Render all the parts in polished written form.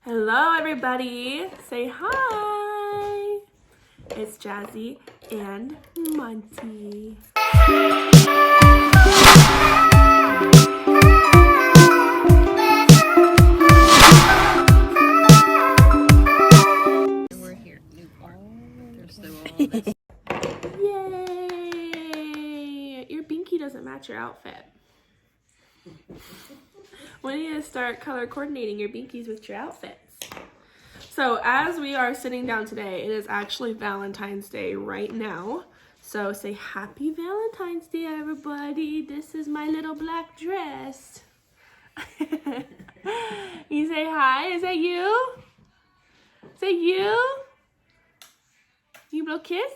Hello everybody, say hi. It's Jazzy and Monty. We're here. There's still all this. Yay! Your binky doesn't match your outfit. We need to start color coordinating your binkies with your outfits. So as we are sitting down today, it is actually Valentine's Day right now. So say happy Valentine's Day, everybody. This is my little black dress. You say hi. Is that you? Is that you? You blow kiss?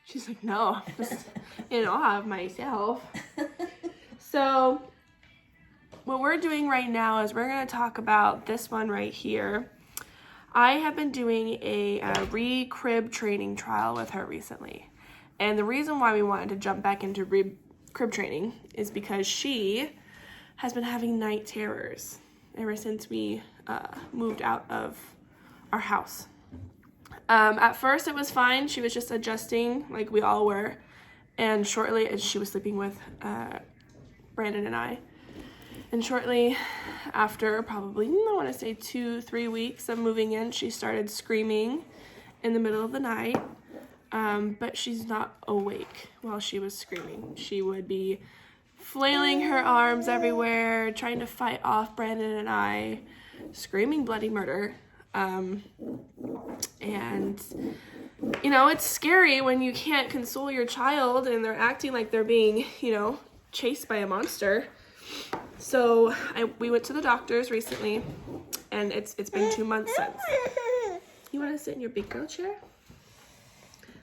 She's like, no, just, I'll have myself. So what we're doing right now is we're going to talk about this one right here. I have been doing a re-crib training trial with her recently. And the reason why we wanted to jump back into crib training is because she has been having night terrors ever since we moved out of our house. At first it was fine. She was just adjusting like we all were. And shortly, she was sleeping with Brandon and I. And shortly after, probably, I want to say 2-3 weeks of moving in, she started screaming in the middle of the night. But she's not awake while she was screaming. She would be flailing her arms everywhere, trying to fight off Brandon and I, screaming bloody murder. And, it's scary when you can't console your child and they're acting like they're being, chased by a monster. So we went to the doctors recently, and it's been 2 months since. You want to sit in your big girl chair?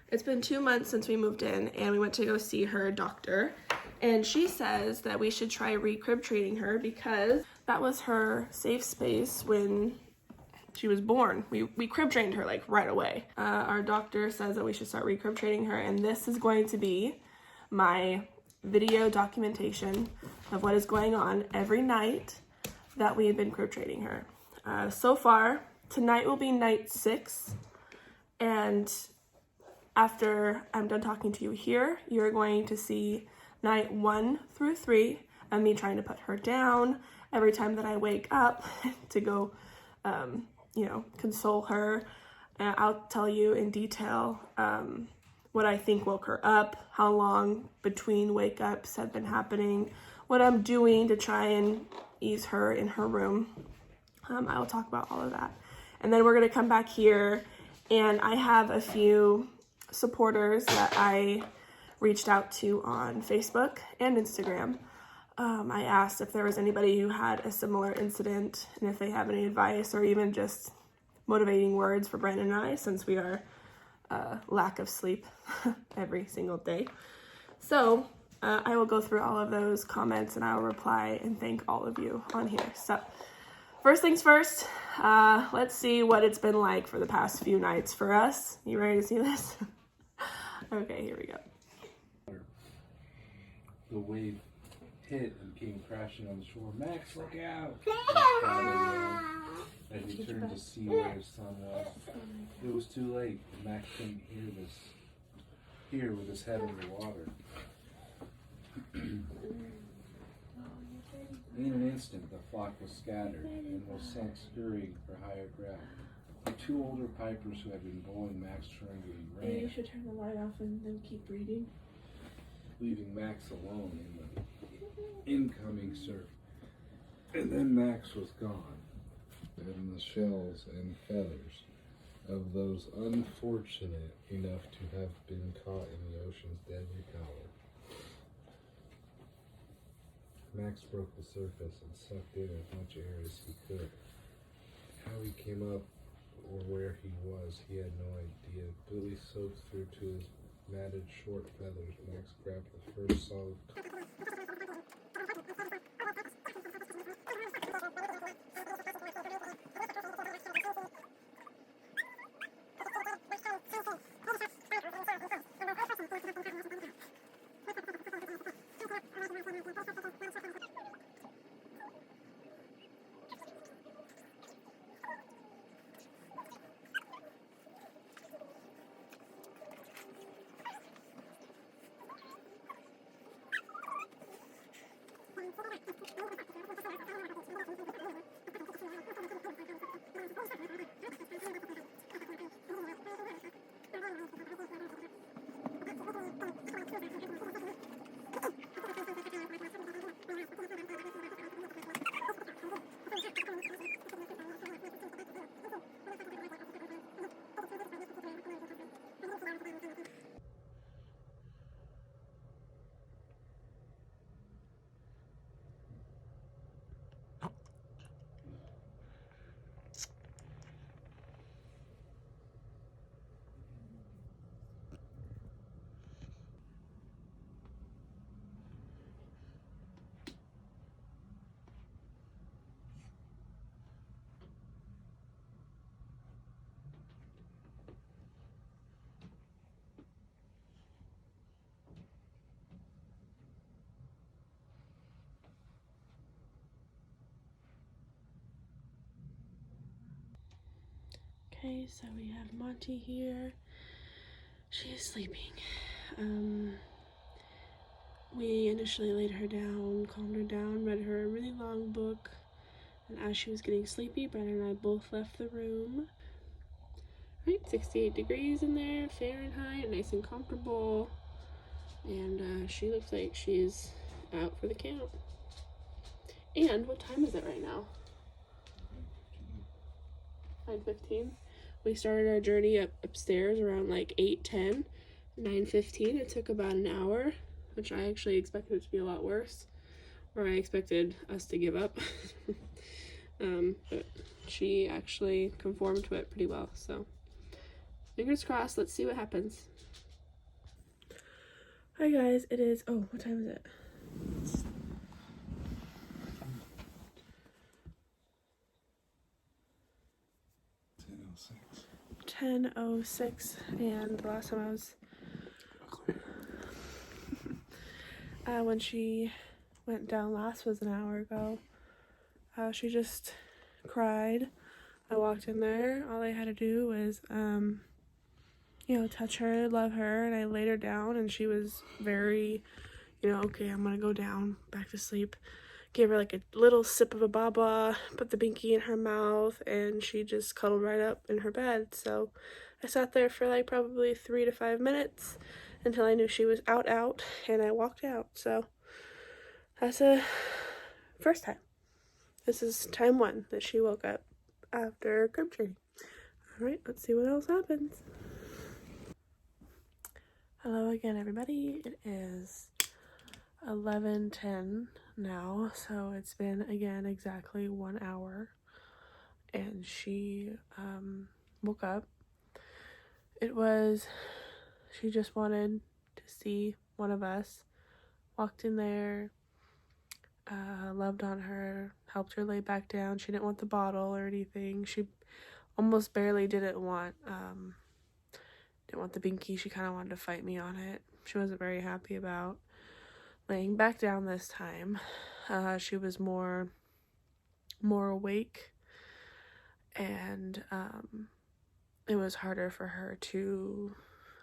It's been 2 months since we moved in, and we went to go see her doctor. And she says that we should try re-crib training her because that was her safe space when she was born. We crib trained her like right away. Our doctor says that we should start re-crib training her, and this is going to be my video documentation of what is going on every night that we have been crib training her. So far, tonight will be night 6, and after I'm done talking to you here, you're going to see night 1 through 3 of me trying to put her down every time that I wake up to go console her. And I'll tell you in detail what I think woke her up, how long between wake-ups have been happening, what I'm doing to try and ease her in her room. I will talk about all of that. And then we're going to come back here, and I have a few supporters that I reached out to on Facebook and Instagram. I asked if there was anybody who had a similar incident and if they have any advice or even just motivating words for Brandon and I, since we are lack of sleep every single day. So I will go through all of those comments and I will reply and thank all of you on here. So first things first, let's see what it's been like for the past few nights for us. You ready to see this? Okay, here we go. The wave hit and came crashing on the shore. Max, look out! As he turned to see where his son was. It was too late. Max couldn't hear with his head under water. In an instant, the flock was scattered and was sent scurrying for higher ground. The 2 older pipers who had been bullying Max truancy ran. Maybe you should turn the light off and then keep reading. Leaving Max alone in the incoming surf. And then Max was gone. And the shells and feathers of those unfortunate enough to have been caught in the ocean's deadly power. Max broke the surface and sucked in as much air as he could. How he came up or where he was, he had no idea. Billy soaked through to his matted short feathers. Max grabbed the first solid Okay, so we have Monty here. She is sleeping. We initially laid her down, calmed her down, read her a really long book, and as she was getting sleepy, Brennan and I both left the room. Right, 68 degrees in there, Fahrenheit, nice and comfortable, and she looks like she's out for the count. And what time is it right now? 9:15. We started our journey upstairs around like 8:10. 9:15. It took about an hour, which I actually expected it to be a lot worse, or I expected us to give up. But she actually conformed to it pretty well, so fingers crossed. Let's see what happens. Hi guys, it is, oh, what time is it? 10:06, and the last time I was when she went down last was an hour ago. She just cried. I walked in there, all I had to do was touch her, love her, and I laid her down, and she was very, okay, I'm gonna go down back to sleep. Gave her like a little sip of a baba, put the binky in her mouth, and she just cuddled right up in her bed. So I sat there for like probably 3 to 5 minutes until I knew she was out, and I walked out. So that's a first time. This is time 1 that she woke up after crib training. All right, let's see what else happens. Hello again, everybody. It is 11:10 now, so it's been again exactly 1 hour, and she woke up. She just wanted to see one of us. Walked in there, loved on her, helped her lay back down. She didn't want the bottle or anything. She almost barely didn't want the binky. She kind of wanted to fight me on it. She wasn't very happy about laying back down this time. She was more awake, and it was harder for her to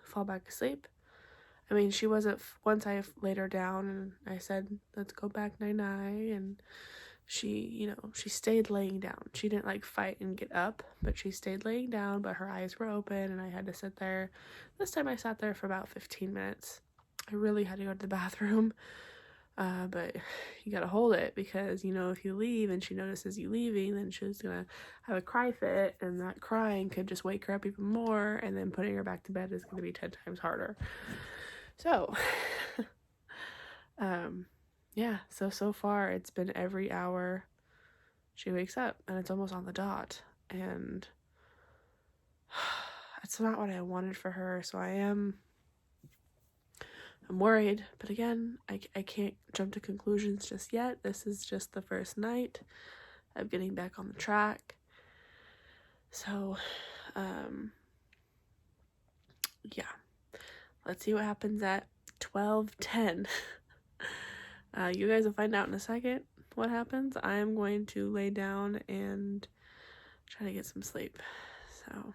fall back asleep. I mean, she wasn't, once I laid her down and I said, let's go back night-night, and she stayed laying down. She didn't like fight and get up, but she stayed laying down, but her eyes were open, and I had to sit there. This time I sat there for about 15 minutes. I really had to go to the bathroom, but you gotta hold it, because if you leave and she notices you leaving, then she's gonna have a cry fit, and that crying could just wake her up even more, and then putting her back to bed is gonna be 10 times harder. So yeah, so far it's been every hour she wakes up, and it's almost on the dot, and it's not what I wanted for her. So I'm worried, but again, I can't jump to conclusions just yet. This is just the first night of getting back on the track. So yeah, let's see what happens at 12:10. You guys will find out in a second what happens. I am going to lay down and try to get some sleep. So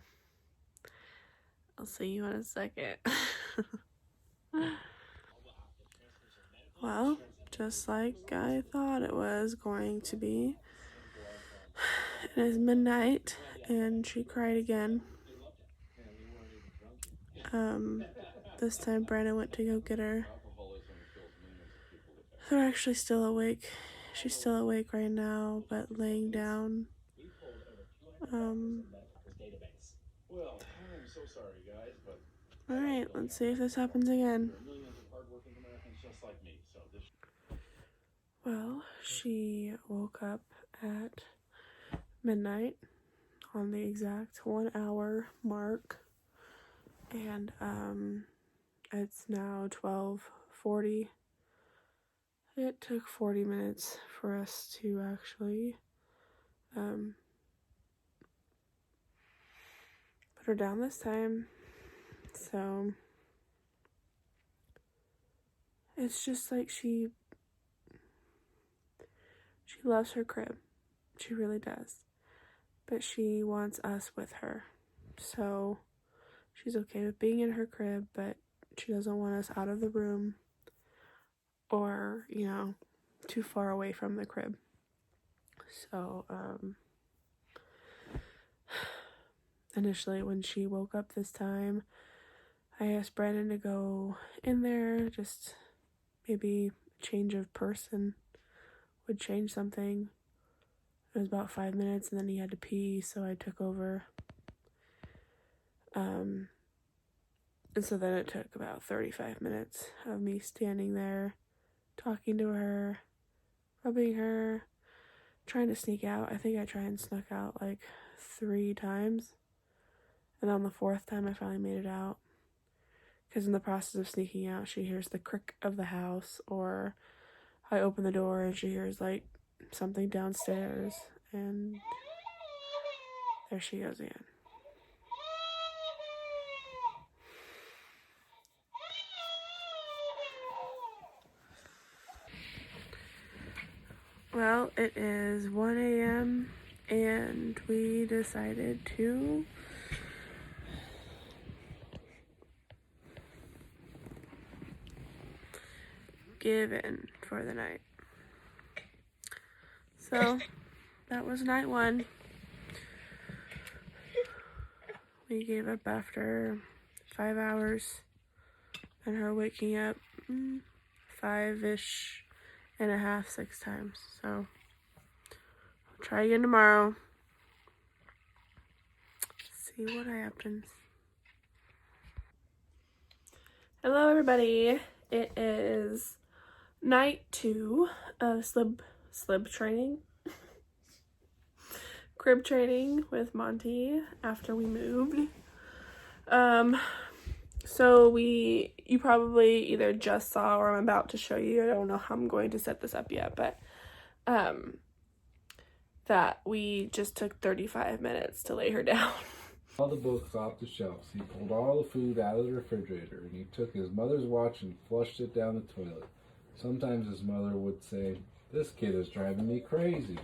I'll see you in a second. Well, just like I thought it was going to be, it is midnight and she cried again. this time Brandon went to go get her. They're actually still awake. She's still awake right now, but laying down. Alright, let's see if this happens again. Well, she woke up at midnight on the exact 1 hour mark, and it's now 12:40. It took 40 minutes for us to actually put her down this time. So it's just like she loves her crib. She really does. But she wants us with her. So she's okay with being in her crib, but she doesn't want us out of the room or, you know, too far away from the crib. So, initially when she woke up this time, I asked Brandon to go in there, just maybe change of person would change something. It was about 5 minutes and then he had to pee, so I took over. And so then it took about 35 minutes of me standing there, talking to her, rubbing her, trying to sneak out. I think I tried and snuck out like 3 times. And on the 4th time, I finally made it out. Because in the process of sneaking out, she hears the crick of the house, or I open the door and she hears like something downstairs, and there she goes again. Well, it is 1 a.m. and we decided to give in for the night. So that was night 1. We gave up after 5 hours and her waking up 5-ish and a half, 6 times. So I'll try again tomorrow. See what happens. Hello everybody. It is night 2 of slib training. Crib training with Monty after we moved. So you probably either just saw or I'm about to show you. I don't know how I'm going to set this up yet, but that we just took 35 minutes to lay her down. All the books off the shelves. He pulled all the food out of the refrigerator, and he took his mother's watch and flushed it down the toilet. Sometimes his mother would say, "This kid is driving me crazy."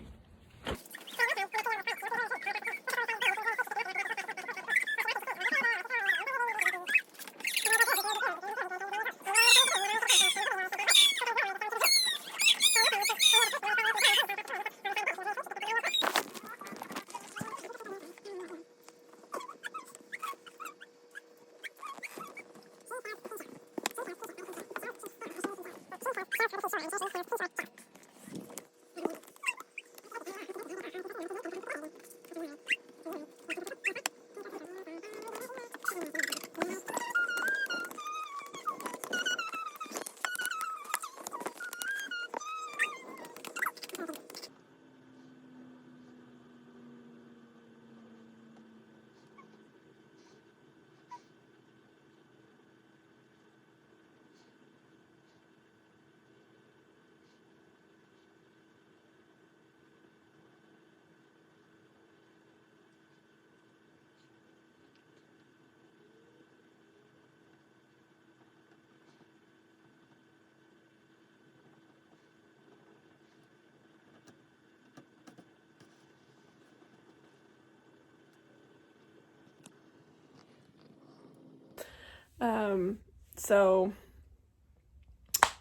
So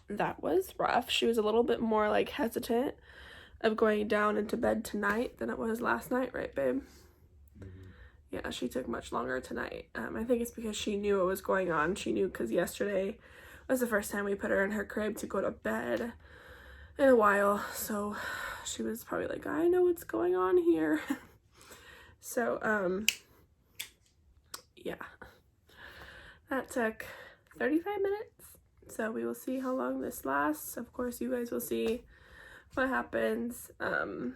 that was rough. She was a little bit more like hesitant of going down into bed tonight than it was last night, right, babe? Mm-hmm. Yeah, she took much longer tonight. I think it's because she knew what was going on. She knew because yesterday was the first time we put her in her crib to go to bed in a while. So she was probably like, I know what's going on here. So, yeah. That took 35 minutes. So we will see how long this lasts. Of course, you guys will see what happens. You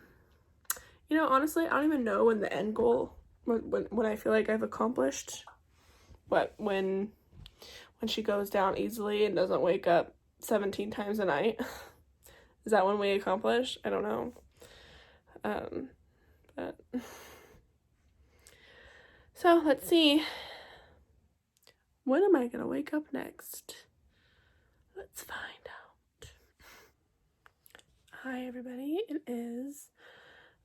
know, honestly, I don't even know when the end goal, when I feel like I've accomplished when she goes down easily and doesn't wake up 17 times a night. Is that when we accomplish? I don't know. But so let's see. When am I gonna wake up next? Let's find out. Hi everybody, it is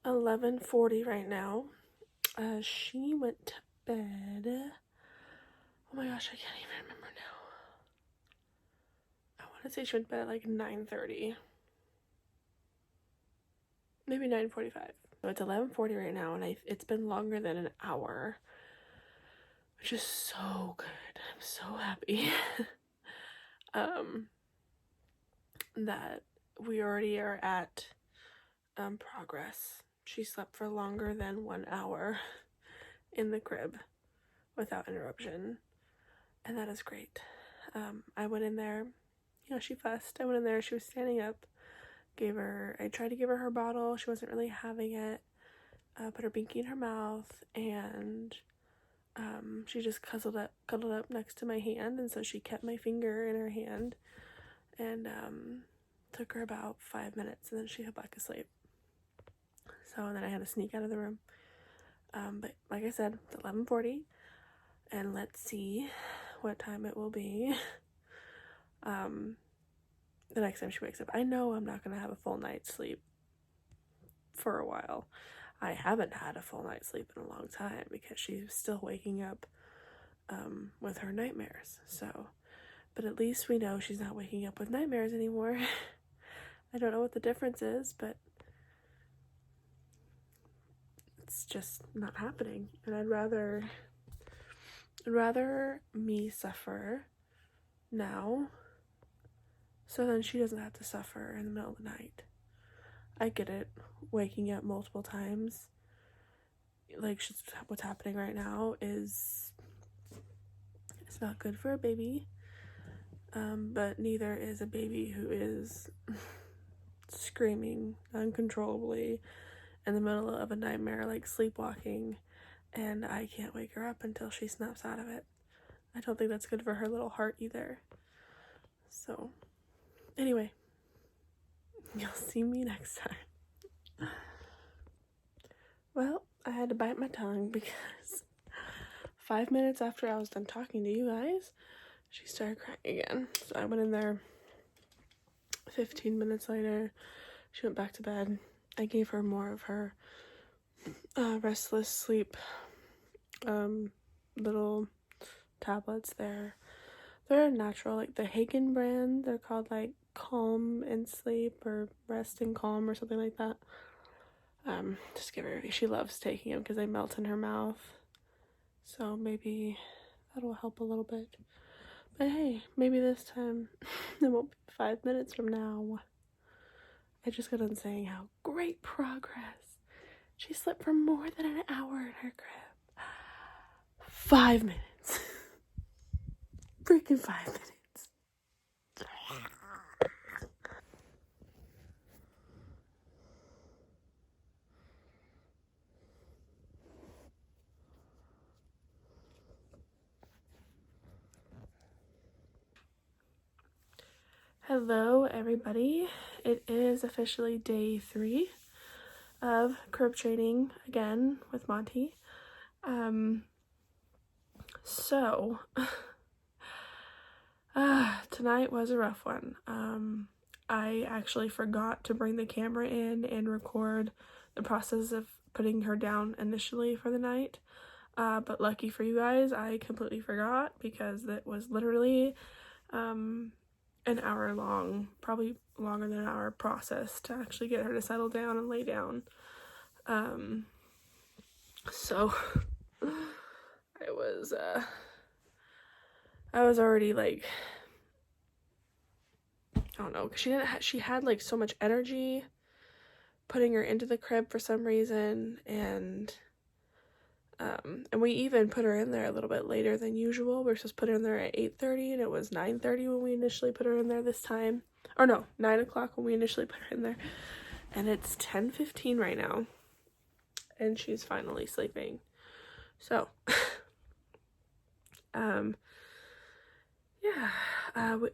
11:40 right now. She went to bed. Oh my gosh, I can't even remember now. I want to say she went to bed at like 9:30. Maybe 9:45. So it's 11:40 right now, and it's been longer than an hour, which is so good. I'm so happy that we already are at progress. She slept for longer than 1 hour in the crib without interruption, and that is great. I went in there, you know, she fussed. I went in there, she was standing up, I tried to give her her bottle. She wasn't really having it. Put her binky in her mouth, and she just cuddled up next to my hand, and so she kept my finger in her hand, and took her about 5 minutes, and then she got back asleep. So then I had to sneak out of the room. But like I said, it's 11:40, and let's see what time it will be the next time she wakes up. I know I'm not gonna have a full night's sleep for a while. I haven't had a full night's sleep in a long time because she's still waking up with her nightmares. So, but at least we know she's not waking up with nightmares anymore. I don't know what the difference is, but it's just not happening. And I'd rather me suffer now so then she doesn't have to suffer in the middle of the night. I get it, waking up multiple times, like what's happening right now it's not good for a baby, but neither is a baby who is screaming uncontrollably in the middle of a nightmare, like sleepwalking, and I can't wake her up until she snaps out of it. I don't think that's good for her little heart either. So anyway, you'll see me next time. Well, I had to bite my tongue because 5 minutes after I was done talking to you guys, she started crying again. So I went in there. 15 minutes later, she went back to bed. I gave her more of her restless sleep little tablets there. They're natural, like the Hagen brand. They're called like Calm and Sleep or Rest and Calm or something like that. Just give her, she loves taking them because they melt in her mouth. So maybe that'll help a little bit. But hey, maybe this time it won't be 5 minutes from now. I just got done saying how great progress. She slept for more than an hour in her crib. 5 minutes. Freaking 5 minutes. Hello everybody, it is officially day 3 of crib training again with Monty. So tonight was a rough one. I actually forgot to bring the camera in and record the process of putting her down initially for the night, but lucky for you guys, I completely forgot because it was literally an hour long, probably longer than an hour process to actually get her to settle down and lay down. So was, I was already like, I don't know, because she had like so much energy putting her into the crib for some reason, and we even put her in there a little bit later than usual. We were supposed to put her in there at 8:30, and it was 9:30 when we initially put her in there this time. Or no, 9 o'clock when we initially put her in there. And it's 10:15 right now, and she's finally sleeping. So, yeah,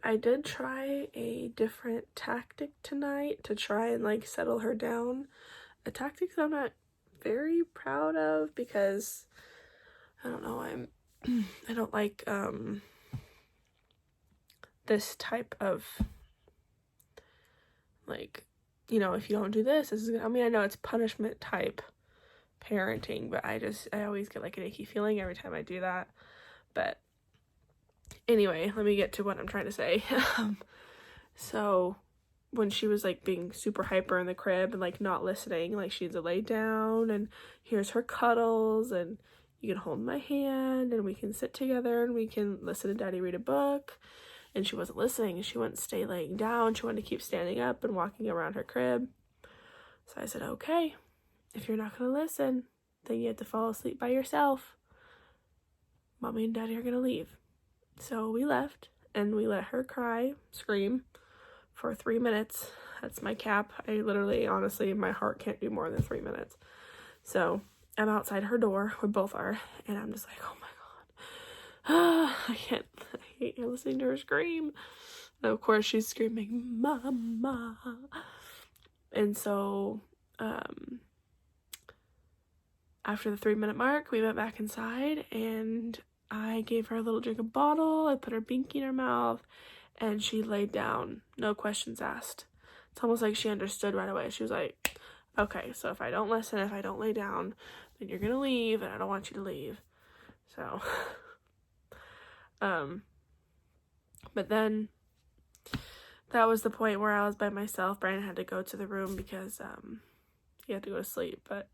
I did try a different tactic tonight to try and like settle her down. A tactic that I'm not very proud of because I don't know, I don't like this type of like, you know, if you don't do this is I mean, I know it's punishment type parenting, but I always get like an icky feeling every time I do that. But anyway, let me get to what I'm trying to say. So when she was like being super hyper in the crib and like not listening, like she'd lay down and here's her cuddles and you can hold my hand and we can sit together and we can listen to Daddy read a book. And she wasn't listening. She wouldn't stay laying down. She wanted to keep standing up and walking around her crib. So I said, okay, if you're not going to listen, then you have to fall asleep by yourself. Mommy and Daddy are going to leave. So we left and we let her scream for 3 minutes. That's my cap. I literally, honestly, my heart can't do more than 3 minutes. So I'm outside her door. We both are. And I'm just like, oh my God. I hate listening to her scream. And of course she's screaming, Mama. And so, after the 3-minute mark, we went back inside and I gave her a little drink of bottle. I put her binky in her mouth and she laid down. No questions asked. It's almost like she understood right away. She was like, okay, so if I don't listen, if I don't lay down, then you're gonna leave and I don't want you to leave. So, but then that was the point where I was by myself. Brian had to go to the room because, he had to go to sleep. But,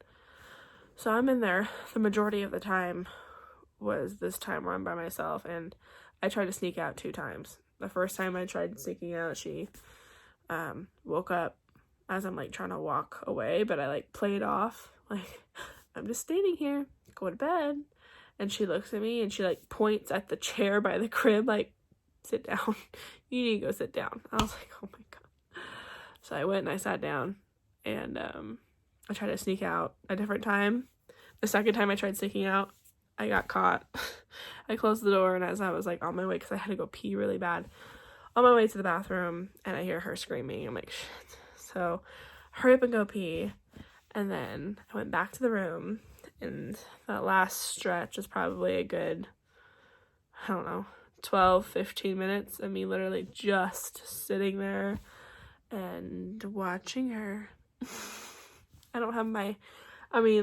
so I'm in there the majority of the time was this time where I'm by myself, and I tried to sneak out 2 times. The first time I tried sneaking out, she, woke up as I'm, like, trying to walk away, but I, like, played off, like, I'm just standing here, go to bed. And she looks at me and she like points at the chair by the crib, like, sit down. You need to go sit down. I was like, oh my God. So I went and I sat down and I tried to sneak out a different time. The second time I tried sneaking out, I got caught. I closed the door and as I was like on my way, because I had to go pee really bad, on my way to the bathroom, and I hear her screaming. I'm like, shit. So hurry up and go pee. And then I went back to the room. And that last stretch is probably a good, I don't know, 12, 15 minutes of me literally just sitting there and watching her. I don't have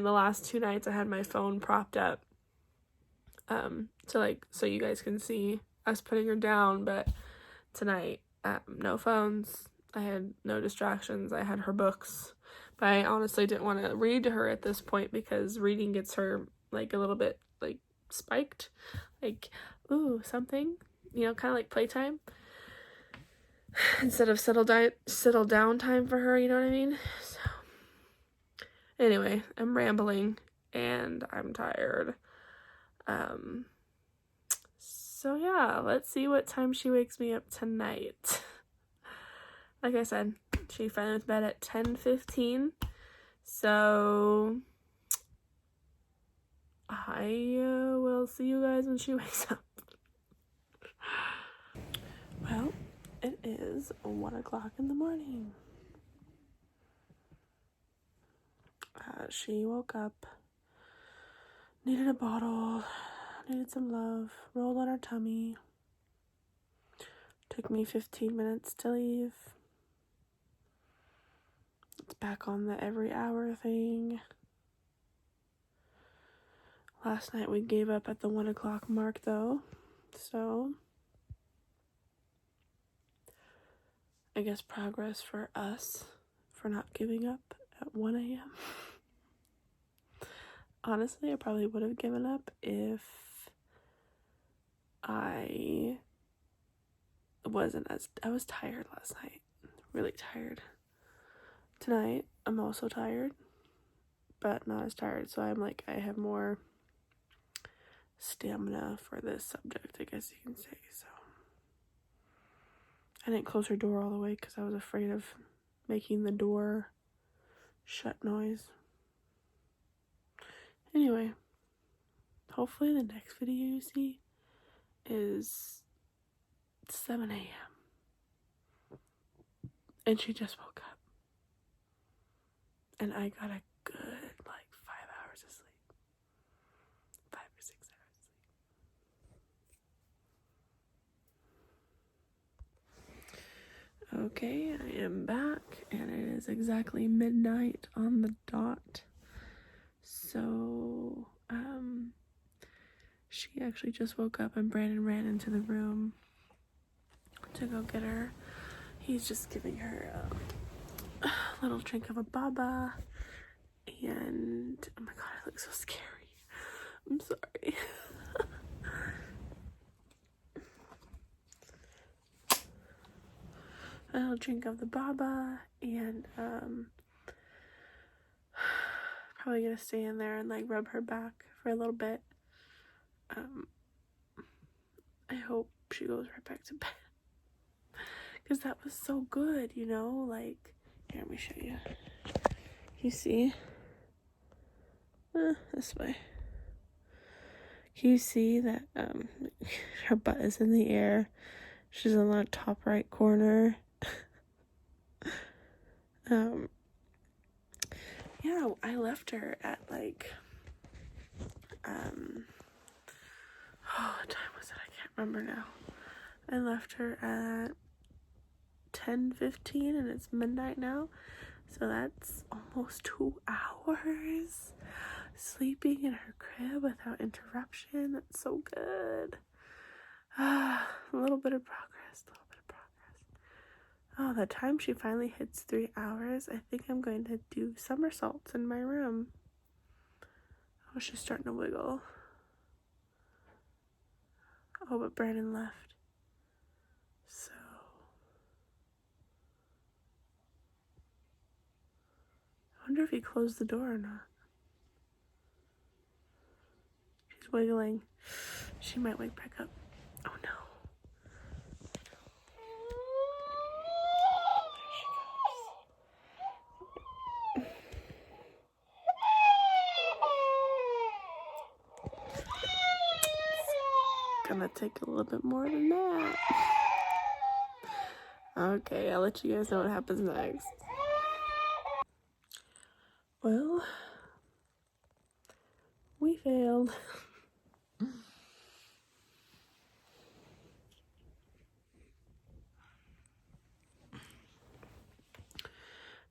the last 2 nights I had my phone propped up, so you guys can see us putting her down, but tonight, no phones. I had no distractions. I had her books. But I honestly didn't want to read to her at this point because reading gets her, like, a little bit, like, spiked. Like, ooh, something. You know, kind of like playtime. Instead of settle down time for her, you know what I mean? So, anyway, I'm rambling, and I'm tired. So, yeah, let's see what time she wakes me up tonight. Like I said, she finally went to bed at 10:15, so I will see you guys when she wakes up. Well, it is 1 o'clock in the morning. She woke up, needed a bottle, needed some love, rolled on her tummy. Took me 15 minutes to leave. It's back on the every hour thing. Last night we gave up at the 1 o'clock mark though, so I guess progress for us for not giving up at 1 a.m. Honestly, I probably would have given up if I was tired last night, really tired. Tonight, I'm also tired, but not as tired, so I'm like, I have more stamina for this subject, I guess you can say. So I didn't close her door all the way because I was afraid of making the door shut noise. Anyway, hopefully the next video you see is 7 a.m. and she just woke up and I got a good like 5 hours of sleep, 5 or 6 hours of sleep. Okay, I am back and it is exactly midnight on the dot. So she actually just woke up and Brandon ran into the room to go get her. He's just giving her a little drink of a baba, and oh my god, I look so scary. I'm sorry. A little drink of the baba, and probably gonna stay in there and like rub her back for a little bit. I hope she goes right back to bed because that was so good, you know. Like, here, let me show you. You see? This way. Can you see that her butt is in the air? She's in the top right corner. Yeah, I left her at like what time was it? I can't remember now. I left her at 10:15 and it's midnight now. So that's almost 2 hours sleeping in her crib without interruption. That's so good. A little bit of progress, Oh, the time she finally hits 3 hours, I think I'm going to do somersaults in my room. Oh, she's starting to wiggle. Oh, but Brandon left. So I wonder if he closed the door or not. She's wiggling. She might wake back up. Oh no. Gonna take a little bit more than that. Okay, I'll let you guys know what happens next. Well, we failed.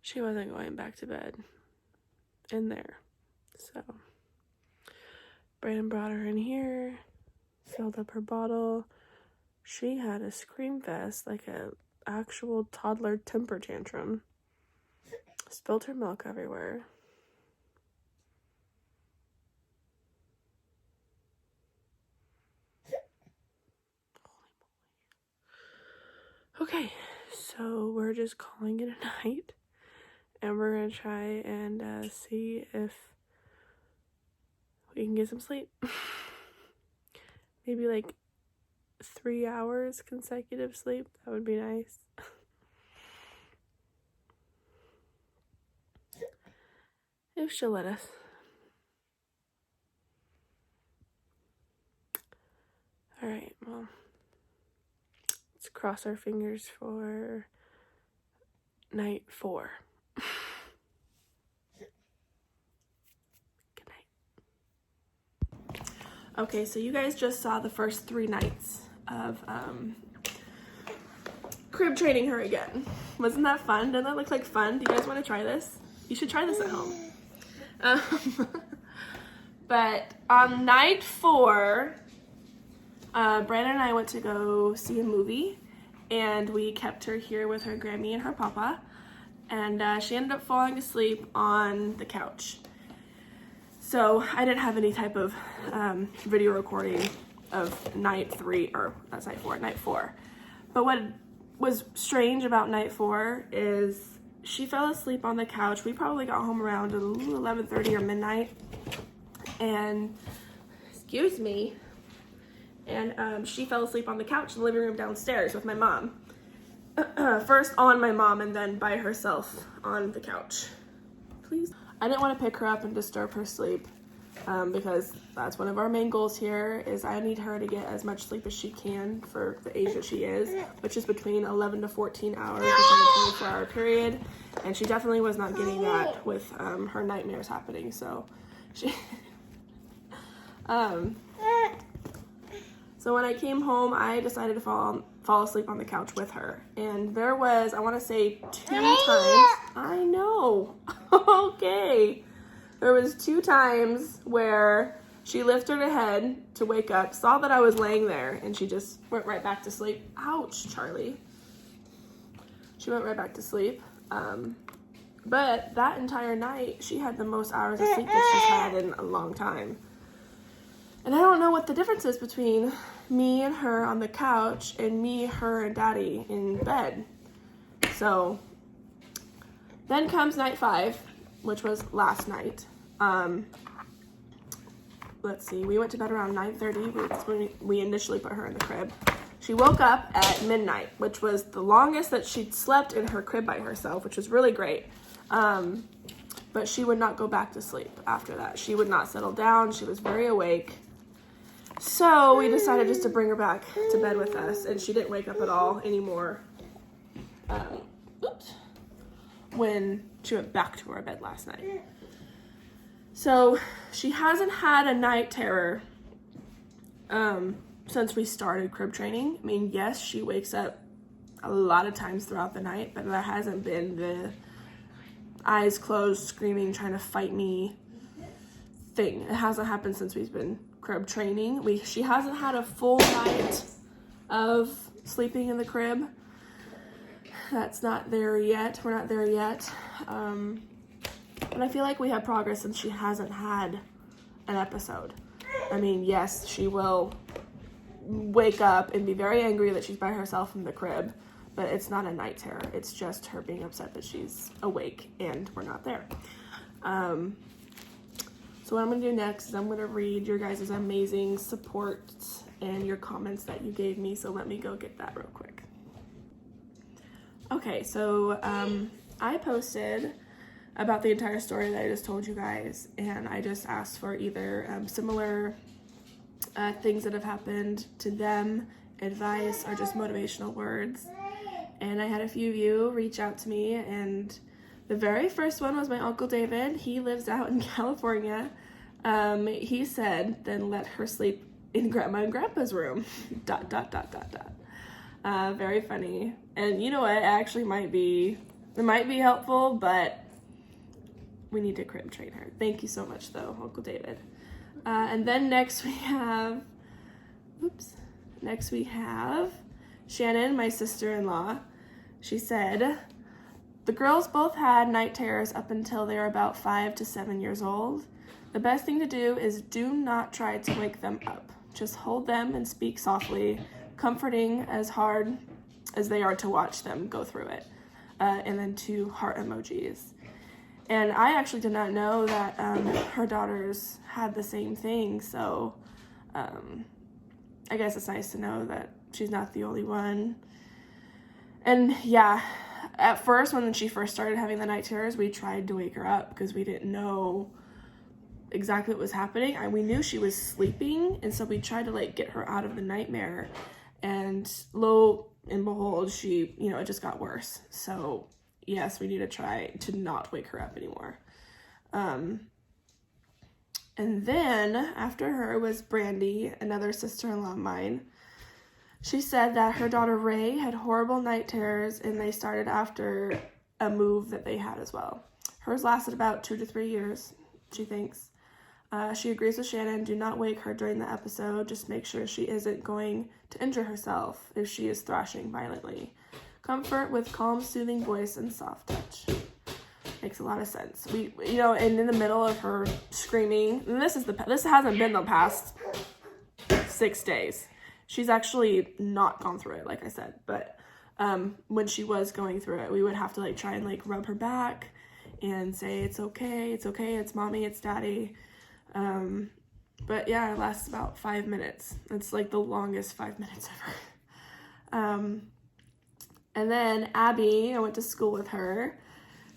She wasn't going back to bed in there. So Brandon brought her in here, filled up her bottle. She had a scream fest, like a actual toddler temper tantrum. Spilled her milk everywhere. Okay, so we're just calling it a night. And we're gonna try and see if we can get some sleep. Maybe like 3 hours consecutive sleep. That would be nice. If she'll let us. Alright, well, let's cross our fingers for night 4. Good night. Okay, so you guys just saw the first 3 nights of crib training her again. Wasn't that fun? Doesn't that look like fun? Do you guys want to try this? You should try this at home. But on night 4, Brandon and I went to go see a movie, and we kept her here with her Grammy and her papa, and she ended up falling asleep on the couch. So I didn't have any type of video recording of night 3, or that's night 4, night 4. But what was strange about night 4 is she fell asleep on the couch. We probably got home around 11:30 or midnight, and excuse me, and she fell asleep on the couch in the living room downstairs with my mom. First on my mom and then by herself on the couch. Please. I didn't want to pick her up and disturb her sleep because that's one of our main goals here is I need her to get as much sleep as she can for the age that she is, which is between 11 to 14 hours within a 24-hour period. And she definitely was not getting that with her nightmares happening. So she... So when I came home, I decided to fall asleep on the couch with her. And there was, I want to say 2 times. I know. Okay. There was 2 times where she lifted her head to wake up, saw that I was laying there, and she just went right back to sleep. Ouch, Charlie. She went right back to sleep. But that entire night, she had the most hours of sleep that she's had in a long time. And I don't know what the difference is between me and her on the couch and me, her, and Daddy in bed. So then comes night 5, which was last night. Let's see, we went to bed around 9:30. That's when we initially put her in the crib. She woke up at midnight, which was the longest that she'd slept in her crib by herself, which was really great. But she would not go back to sleep after that. She would not settle down. She was very awake. So we decided just to bring her back to bed with us, and she didn't wake up at all anymore when she went back to our bed last night. So she hasn't had a night terror since we started crib training. I mean, yes, she wakes up a lot of times throughout the night, but that hasn't been the eyes closed, screaming, trying to fight me thing. It hasn't happened since we've been crib training. She hasn't had a full night of sleeping in the crib. That's not there yet. We're not there yet. But I feel like we have progress since she hasn't had an episode. I mean, yes, she will wake up and be very angry that she's by herself in the crib, but it's not a night terror. It's just her being upset that she's awake and we're not there. So what I'm going to do next is I'm going to read your guys' amazing support and your comments that you gave me. So let me go get that real quick. Okay, so I posted about the entire story that I just told you guys, and I just asked for either similar things that have happened to them, advice, or just motivational words. And I had a few of you reach out to me, and the very first one was my Uncle David. He lives out in California. He said, then let her sleep in Grandma and Grandpa's room. ... Very funny. And you know what? It actually might be helpful, but we need to crib train her. Thank you so much, though, Uncle David. And then next we have Shannon, my sister-in-law. She said, the girls both had night terrors up until they were about 5 to 7 years old. The best thing to do is do not try to wake them up. Just hold them and speak softly, comforting as hard as they are to watch them go through it. And then 2 heart emojis. And I actually did not know that her daughters had the same thing, so I guess it's nice to know that she's not the only one. And yeah, at first, when she first started having the night terrors, we tried to wake her up because we didn't know exactly what was happening. We knew she was sleeping, and so we tried to get her out of the nightmare, and lo and behold, it just got worse. So yes, we need to try to not wake her up anymore. And then after her was Brandy, another sister-in-law of mine. She said that her daughter Ray had horrible night terrors, and they started after a move that they had as well. Hers lasted about 2 to 3 years, she thinks. She agrees with Shannon, do not wake her during the episode. Just make sure she isn't going to injure herself if she is thrashing violently. Comfort with calm, soothing voice and soft touch. Makes a lot of sense. And in the middle of her screaming, and this hasn't been the past 6 days. She's actually not gone through it, like I said, but when she was going through it, we would have to like try and like rub her back and say, it's okay, it's mommy, it's daddy. But yeah, it lasts about 5 minutes. It's like the longest 5 minutes ever. And then Abby, I went to school with her.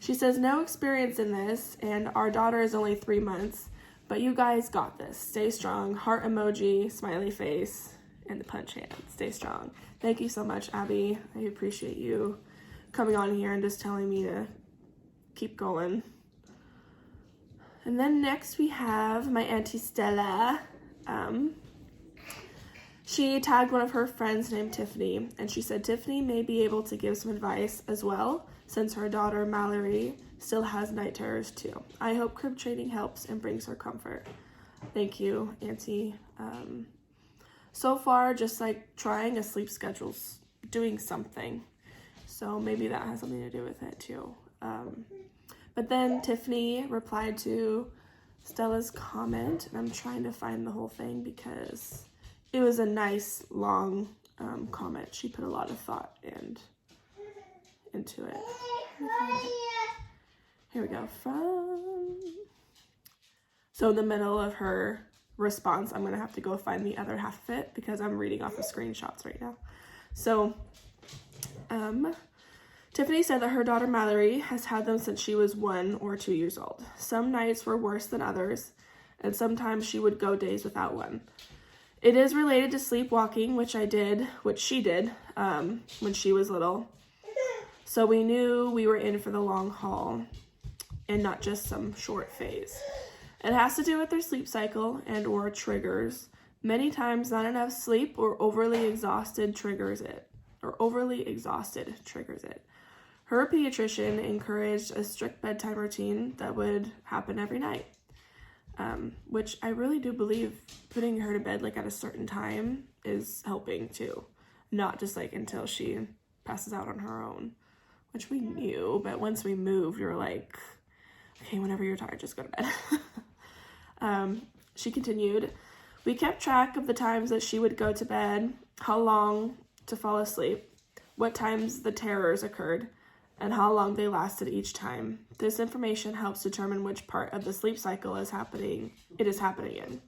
She says, no experience in this, and our daughter is only 3 months, but you guys got this. Stay strong. Heart emoji, smiley face, and the punch hand. Stay strong. Thank you so much, Abby. I appreciate you coming on here and just telling me to keep going. And then next we have my Auntie Stella. She tagged one of her friends named Tiffany, and she said Tiffany may be able to give some advice as well, since her daughter Mallory still has night terrors too. I hope crib training helps and brings her comfort. Thank you, Auntie. So far, just like trying a sleep schedule's doing something. So maybe that has something to do with it too. But then Tiffany replied to Stella's comment, and I'm trying to find the whole thing because it was a nice long comment. She put a lot of thought into it. Here we go. So in the middle of her response, I'm gonna have to go find the other half of it because I'm reading off the screenshots right now. So Tiffany said that her daughter Mallory has had them since she was 1 or 2 years old. Some nights were worse than others, and sometimes she would go days without one. It is related to sleepwalking, which she did when she was little. So we knew we were in for the long haul and not just some short phase. It has to do with their sleep cycle and or triggers. Many times not enough sleep or overly exhausted triggers it. Her pediatrician encouraged a strict bedtime routine that would happen every night. Which I really do believe putting her to bed like at a certain time is helping too. Not just like until she passes out on her own, which we knew, but once we moved, we were like, okay, whenever you're tired, just go to bed. She continued, we kept track of the times that she would go to bed, how long to fall asleep, what times the terrors occurred, and how long they lasted each time. This information helps determine which part of the sleep cycle it is happening in,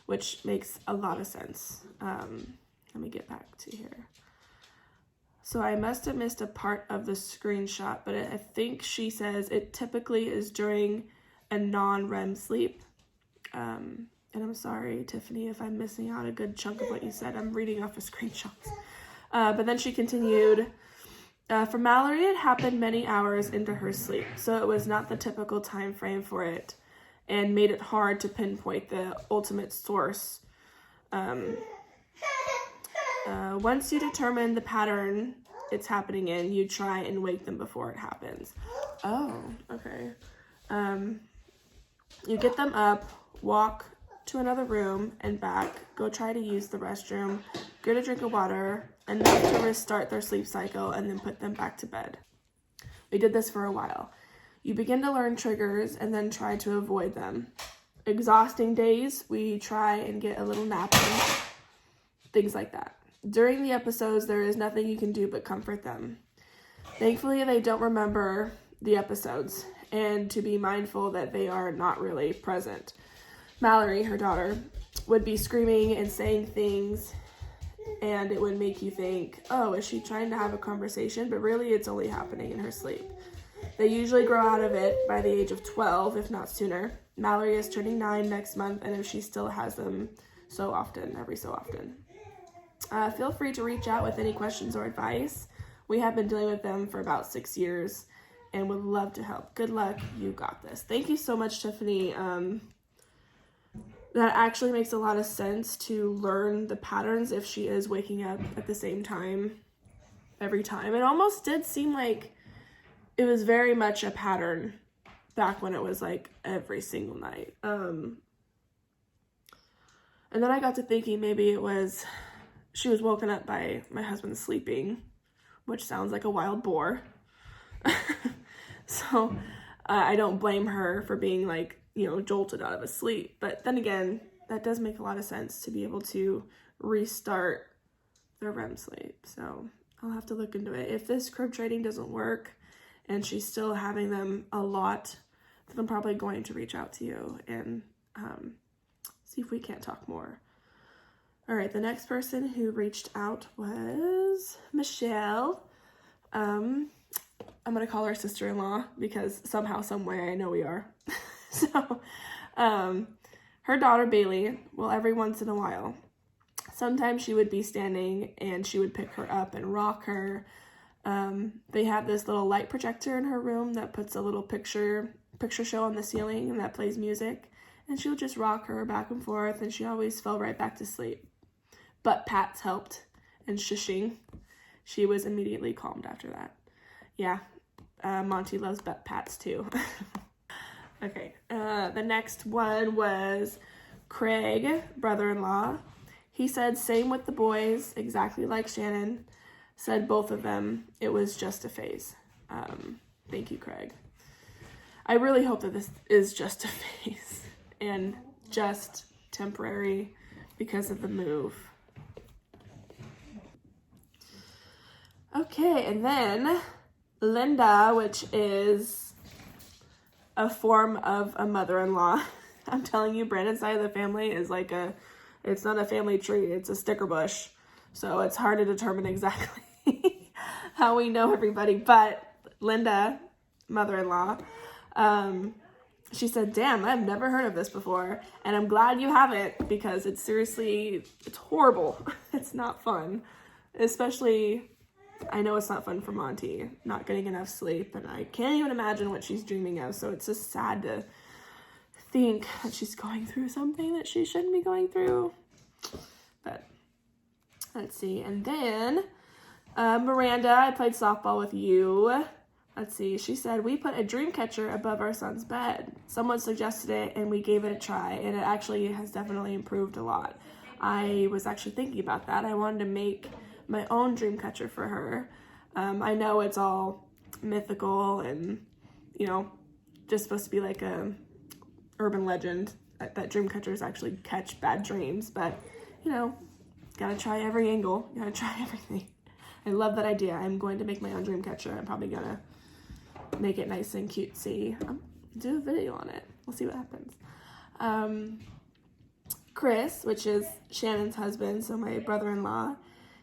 which makes a lot of sense. Let me get back to here. So I must have missed a part of the screenshot, but I think she says it typically is during a non-REM sleep. And I'm sorry, Tiffany, if I'm missing out a good chunk of what you said. I'm reading off the screenshots. But then she continued, for Mallory, it happened many hours into her sleep, so it was not the typical time frame for it and made it hard to pinpoint the ultimate source. Once you determine the pattern it's happening in, you try and wake them before it happens. Oh, okay. You get them up, walk to another room and back, go try to use the restroom, get a drink of water, enough to restart their sleep cycle, and then put them back to bed. We did this for a while. You begin to learn triggers and then try to avoid them. Exhausting days, we try and get a little nap in, things like that. During the episodes, there is nothing you can do but comfort them. Thankfully, they don't remember the episodes, and to be mindful that they are not really present. Mallory, her daughter, would be screaming and saying things, and it would make you think, oh, is she trying to have a conversation? But really, it's only happening in her sleep. They usually grow out of it by the age of 12, if not sooner. Mallory is turning 9 next month, and if she still has them every so often. Feel free to reach out with any questions or advice. We have been dealing with them for about 6 years and would love to help. Good luck. You got this. Thank you so much, Tiffany. That actually makes a lot of sense to learn the patterns if she is waking up at the same time every time. It almost did seem like it was very much a pattern back when it was like every single night. And then I got to thinking maybe it was she was woken up by my husband sleeping, which sounds like a wild boar. So I don't blame her for being like, jolted out of his sleep. But then again, that does make a lot of sense to be able to restart their REM sleep. So I'll have to look into it. If this crib trading doesn't work and she's still having them a lot, then I'm probably going to reach out to you and see if we can't talk more. All right, the next person who reached out was Michelle. I'm gonna call her sister-in-law because somehow, some way, I know we are. So, her daughter Bailey, well, every once in a while, sometimes she would be standing and she would pick her up and rock her. They have this little light projector in her room that puts a little picture show on the ceiling and that plays music. And she would just rock her back and forth, and she always fell right back to sleep. But pats helped, and shushing. She was immediately calmed after that. Yeah, Monty loves butt pats too. Okay, the next one was Craig, brother-in-law. He said same with the boys, exactly like Shannon. Said both of them, it was just a phase. Thank you, Craig. I really hope that this is just a phase and just temporary because of the move. Okay, and then Linda, which is a form of a mother-in-law. I'm telling you, Brandon's side of the family is like it's not a family tree, it's a sticker bush. So it's hard to determine exactly how we know everybody. But Linda, mother-in-law, she said, damn, I've never heard of this before. And I'm glad you haven't, because it's horrible. It's not fun. Especially, I know it's not fun for Monty, not getting enough sleep. And I can't even imagine what she's dreaming of. So it's just sad to think that she's going through something that she shouldn't be going through. But let's see. And then Miranda, I played softball with you. Let's see. She said, we put a dream catcher above our son's bed. Someone suggested it and we gave it a try, and it actually has definitely improved a lot. I was actually thinking about that. I wanted to make my own dream catcher for her. I know it's all mythical and, just supposed to be like a urban legend that dream catchers actually catch bad dreams, but, gotta try every angle. Gotta try everything. I love that idea. I'm going to make my own dream catcher. I'm probably gonna make it nice and cutesy. Do a video on it. We'll see what happens. Chris, which is Shannon's husband, so my brother-in-law,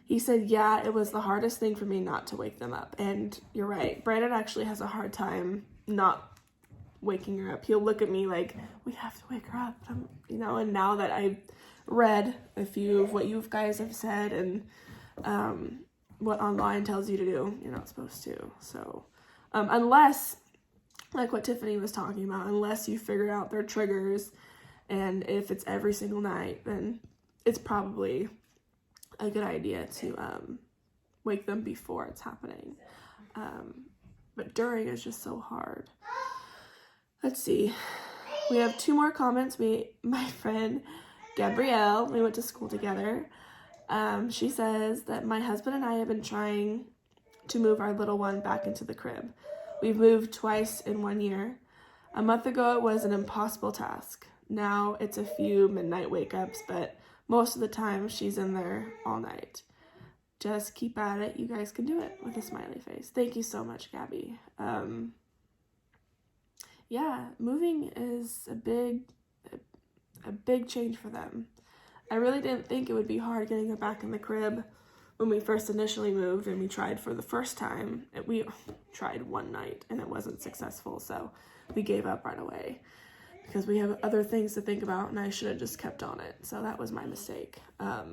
he said, yeah, it was the hardest thing for me not to wake them up. And you're right. Brandon actually has a hard time not waking her up. He'll look at me like, we have to wake her up. And now that I've read a few of what you guys have said and what online tells you to do, you're not supposed to. So unless, like what Tiffany was talking about, unless you figure out their triggers, and if it's every single night, then it's probably a good idea to wake them before it's happening. But during is just so hard. Let's see. We have 2 more comments. My friend Gabrielle, we went to school together. She says that my husband and I have been trying to move our little one back into the crib. We've moved twice in 1 year. A month ago, it was an impossible task. Now it's a few midnight wake-ups, but most of the time she's in there all night. Just keep at it. You guys can do it, with a smiley face. Thank you so much, Gabby. Yeah, moving is a big change for them. I really didn't think it would be hard getting her back in the crib when we first initially moved and we tried for the first time. We tried one night and it wasn't successful, so we gave up right away because we have other things to think about and I should have just kept on it. So that was my mistake. But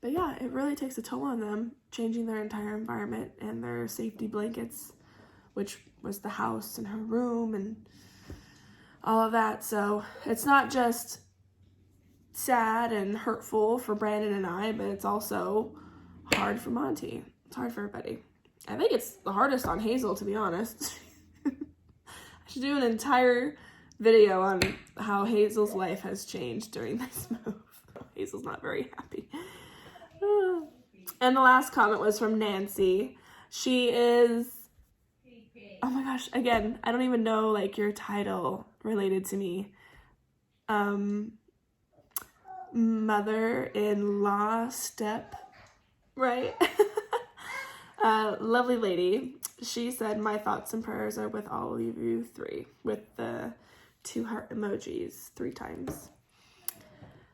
yeah, it really takes a toll on them, changing their entire environment and their safety blankets, which was the house and her room and all of that. So it's not just sad and hurtful for Brandon and I, but it's also hard for Monty. It's hard for everybody. I think it's the hardest on Hazel, to be honest. I should do an entire video on how Hazel's life has changed during this move. Hazel's not very happy. And the last comment was from Nancy. She is, oh my gosh, again, I don't even know like your title related to me. mother-in-law step, right? Lovely lady. She said, my thoughts and prayers are with all of you three, with the 2 heart emojis 3 times.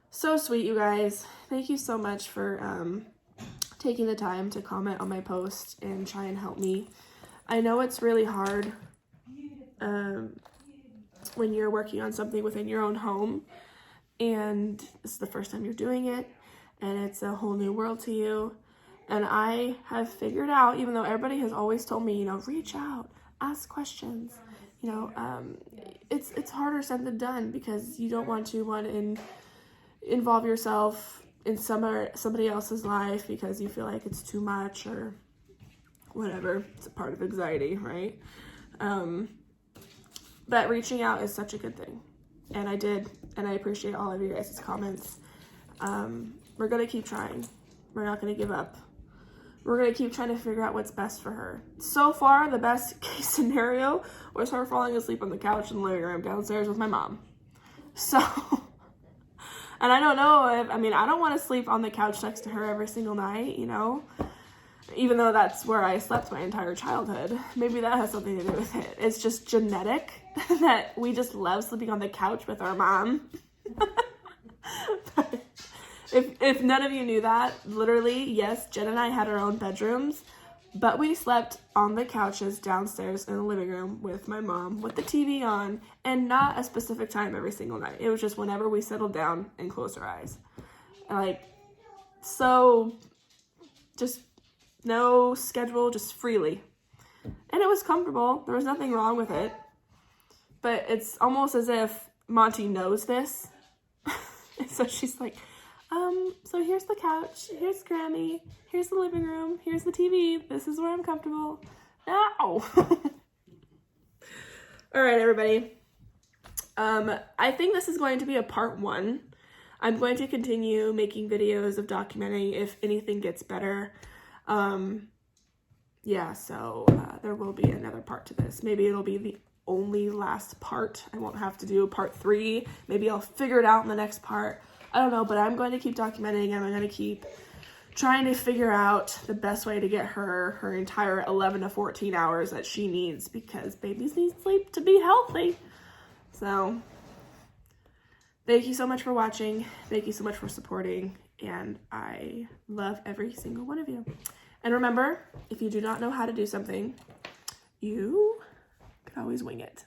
So sweet, you guys. Thank you so much for taking the time to comment on my post and try and help me. I know it's really hard when you're working on something within your own home, and this is the first time you're doing it, and it's a whole new world to you. And I have figured out, even though everybody has always told me, reach out, ask questions, it's harder said than done, because you don't want to involve yourself in somebody else's life because you feel like it's too much or whatever. It's a part of anxiety, right? But reaching out is such a good thing. And I did, and I appreciate all of you guys' comments. We're going to keep trying. We're not going to give up. We're going to keep trying to figure out what's best for her. So far, the best case scenario was her falling asleep on the couch in the living room downstairs with my mom. So, and I don't know I don't want to sleep on the couch next to her every single night, even though that's where I slept my entire childhood. Maybe that has something to do with it. It's just genetic that we just love sleeping on the couch with our mom. If none of you knew that, literally, yes, Jen and I had our own bedrooms, but we slept on the couches downstairs in the living room with my mom, with the TV on, and not a specific time every single night. It was just whenever we settled down and closed our eyes. So, just no schedule, just freely. And it was comfortable. There was nothing wrong with it. But it's almost as if Monty knows this. And so she's like, so here's the couch, here's Grammy, here's the living room, here's the TV, this is where I'm comfortable. No! Alright, everybody. I think this is going to be a part 1. I'm going to continue making videos of documenting if anything gets better. There will be another part to this. Maybe it'll be the only last part. I won't have to do part 3. Maybe I'll figure it out in the next part. I don't know, but I'm going to keep documenting, and I'm going to keep trying to figure out the best way to get her entire 11 to 14 hours that she needs, because babies need sleep to be healthy. So, thank you so much for watching. Thank you so much for supporting, and I love every single one of you. And remember, if you do not know how to do something, you can always wing it.